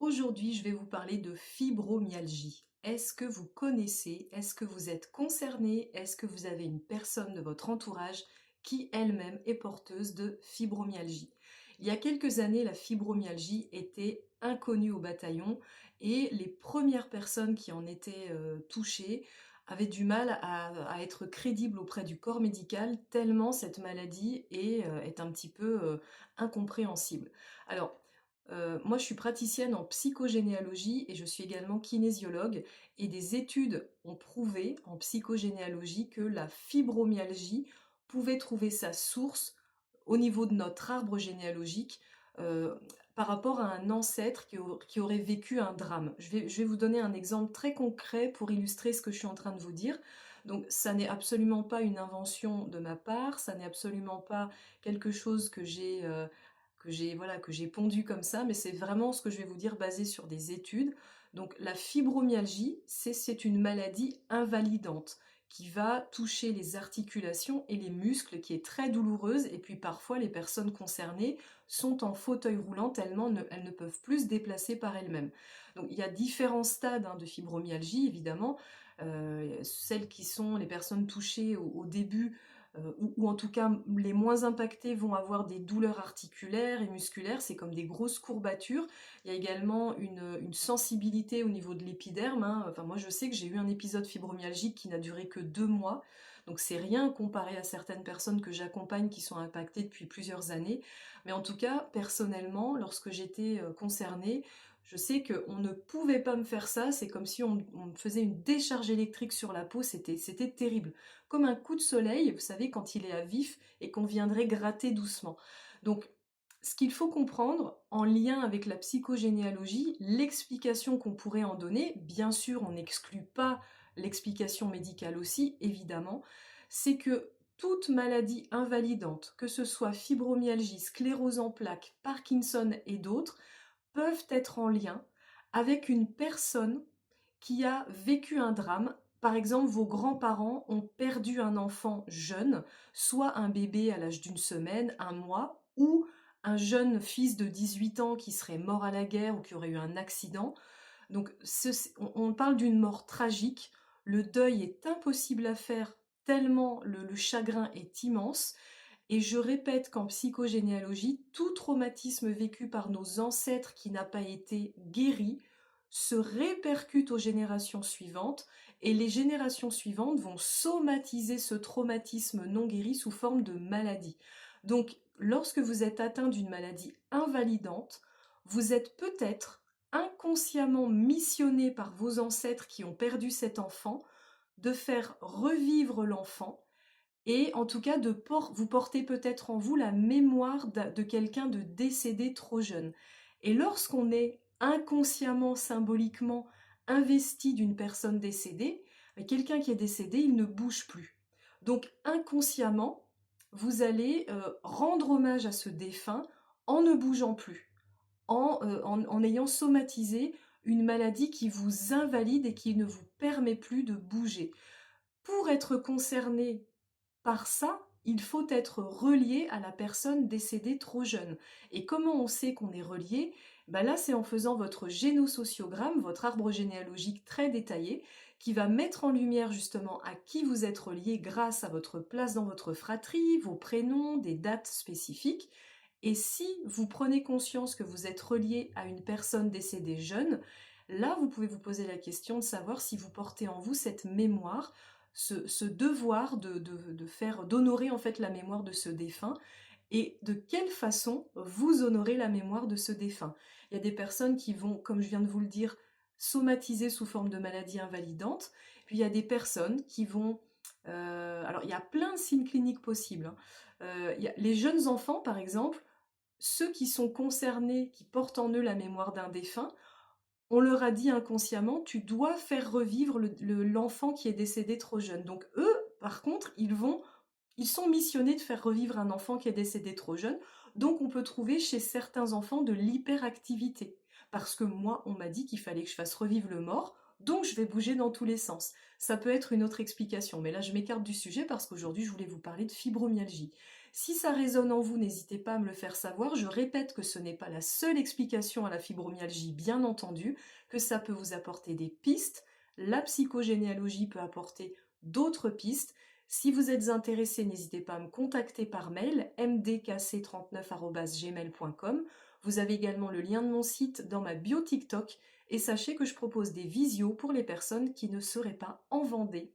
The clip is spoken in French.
Aujourd'hui, je vais vous parler de fibromyalgie. Est-ce que vous connaissez? Est-ce que vous êtes concerné? Est-ce que vous avez une personne de votre entourage qui elle-même est porteuse de fibromyalgie? Il y a quelques années, la fibromyalgie était inconnue au bataillon et les premières personnes qui en étaient touchées avaient du mal à être crédibles auprès du corps médical tellement cette maladie est un petit peu incompréhensible. Alors, moi, je suis praticienne en psychogénéalogie et je suis également kinésiologue et des études ont prouvé en psychogénéalogie que la fibromyalgie pouvait trouver sa source au niveau de notre arbre généalogique, heu, par rapport à un ancêtre qui aurait vécu un drame. Je vais vous donner un exemple très concret pour illustrer ce que je suis en train de vous dire. Donc ça n'est absolument pas une invention de ma part, ça n'est absolument pas quelque chose que j'ai pondu comme ça, mais c'est vraiment ce que je vais vous dire basé sur des études. Donc la fibromyalgie, c'est une maladie invalidante qui va toucher les articulations et les muscles, qui est très douloureuse, et puis parfois les personnes concernées sont en fauteuil roulant tellement elles ne peuvent plus se déplacer par elles-mêmes. Donc il y a différents stades de fibromyalgie, évidemment. Celles qui sont les personnes touchées au début, ou en tout cas les moins impactés vont avoir des douleurs articulaires et musculaires, c'est comme des grosses courbatures. Il y a également une sensibilité au niveau de l'épiderme, hein. Enfin moi je sais que j'ai eu un épisode fibromyalgique qui n'a duré que 2 mois, donc c'est rien comparé à certaines personnes que j'accompagne qui sont impactées depuis plusieurs années. Mais en tout cas, personnellement, lorsque j'étais, concernée, je sais qu'on ne pouvait pas me faire ça, c'est comme si on me faisait une décharge électrique sur la peau, c'était terrible. Comme un coup de soleil, vous savez, quand il est à vif et qu'on viendrait gratter doucement. Donc, ce qu'il faut comprendre, en lien avec la psychogénéalogie, l'explication qu'on pourrait en donner, bien sûr, on n'exclut pas l'explication médicale aussi, évidemment, c'est que toute maladie invalidante, que ce soit fibromyalgie, sclérose en plaques, Parkinson et d'autres, peuvent être en lien avec une personne qui a vécu un drame. Par exemple, vos grands-parents ont perdu un enfant jeune, soit un bébé à l'âge d'une semaine, un mois, ou un jeune fils de 18 ans qui serait mort à la guerre ou qui aurait eu un accident. Donc on parle d'une mort tragique, le deuil est impossible à faire tellement le chagrin est immense, et je répète qu'en psychogénéalogie, tout traumatisme vécu par nos ancêtres qui n'a pas été guéri se répercute aux générations suivantes, et les générations suivantes vont somatiser ce traumatisme non guéri sous forme de maladie. Donc, lorsque vous êtes atteint d'une maladie invalidante, vous êtes peut-être inconsciemment missionné par vos ancêtres qui ont perdu cet enfant de faire revivre l'enfant, et en tout cas vous portez peut-être en vous la mémoire de quelqu'un de décédé trop jeune. Et lorsqu'on est inconsciemment, symboliquement investi d'une personne décédée, quelqu'un qui est décédé, il ne bouge plus. Donc inconsciemment, vous allez rendre hommage à ce défunt en ne bougeant plus, en ayant somatisé une maladie qui vous invalide et qui ne vous permet plus de bouger. Pour être concerné par ça, il faut être relié à la personne décédée trop jeune. Et comment on sait qu'on est relié? Ben là, c'est en faisant votre génosociogramme, votre arbre généalogique très détaillé, qui va mettre en lumière justement à qui vous êtes relié grâce à votre place dans votre fratrie, vos prénoms, des dates spécifiques. Et si vous prenez conscience que vous êtes relié à une personne décédée jeune, là, vous pouvez vous poser la question de savoir si vous portez en vous cette mémoire, ce devoir d'honorer en fait la mémoire de ce défunt, et de quelle façon vous honorez la mémoire de ce défunt. Il y a des personnes qui vont, comme je viens de vous le dire, somatiser sous forme de maladie invalidante, puis il y a des personnes qui vont... alors il y a plein de signes cliniques possibles, hein. Il y a les jeunes enfants par exemple, ceux qui sont concernés, qui portent en eux la mémoire d'un défunt, on leur a dit inconsciemment: «Tu dois faire revivre l'enfant qui est décédé trop jeune». Donc eux, par contre, ils sont missionnés de faire revivre un enfant qui est décédé trop jeune. Donc on peut trouver chez certains enfants de l'hyperactivité. Parce que moi, on m'a dit qu'il fallait que je fasse revivre le mort, donc je vais bouger dans tous les sens. Ça peut être une autre explication, mais là je m'écarte du sujet parce qu'aujourd'hui je voulais vous parler de fibromyalgie. Si ça résonne en vous, n'hésitez pas à me le faire savoir. Je répète que ce n'est pas la seule explication à la fibromyalgie, bien entendu, que ça peut vous apporter des pistes. La psychogénéalogie peut apporter d'autres pistes. Si vous êtes intéressé, n'hésitez pas à me contacter par mail mdkc39@gmail.com. Vous avez également le lien de mon site dans ma bio TikTok et sachez que je propose des visios pour les personnes qui ne seraient pas en Vendée.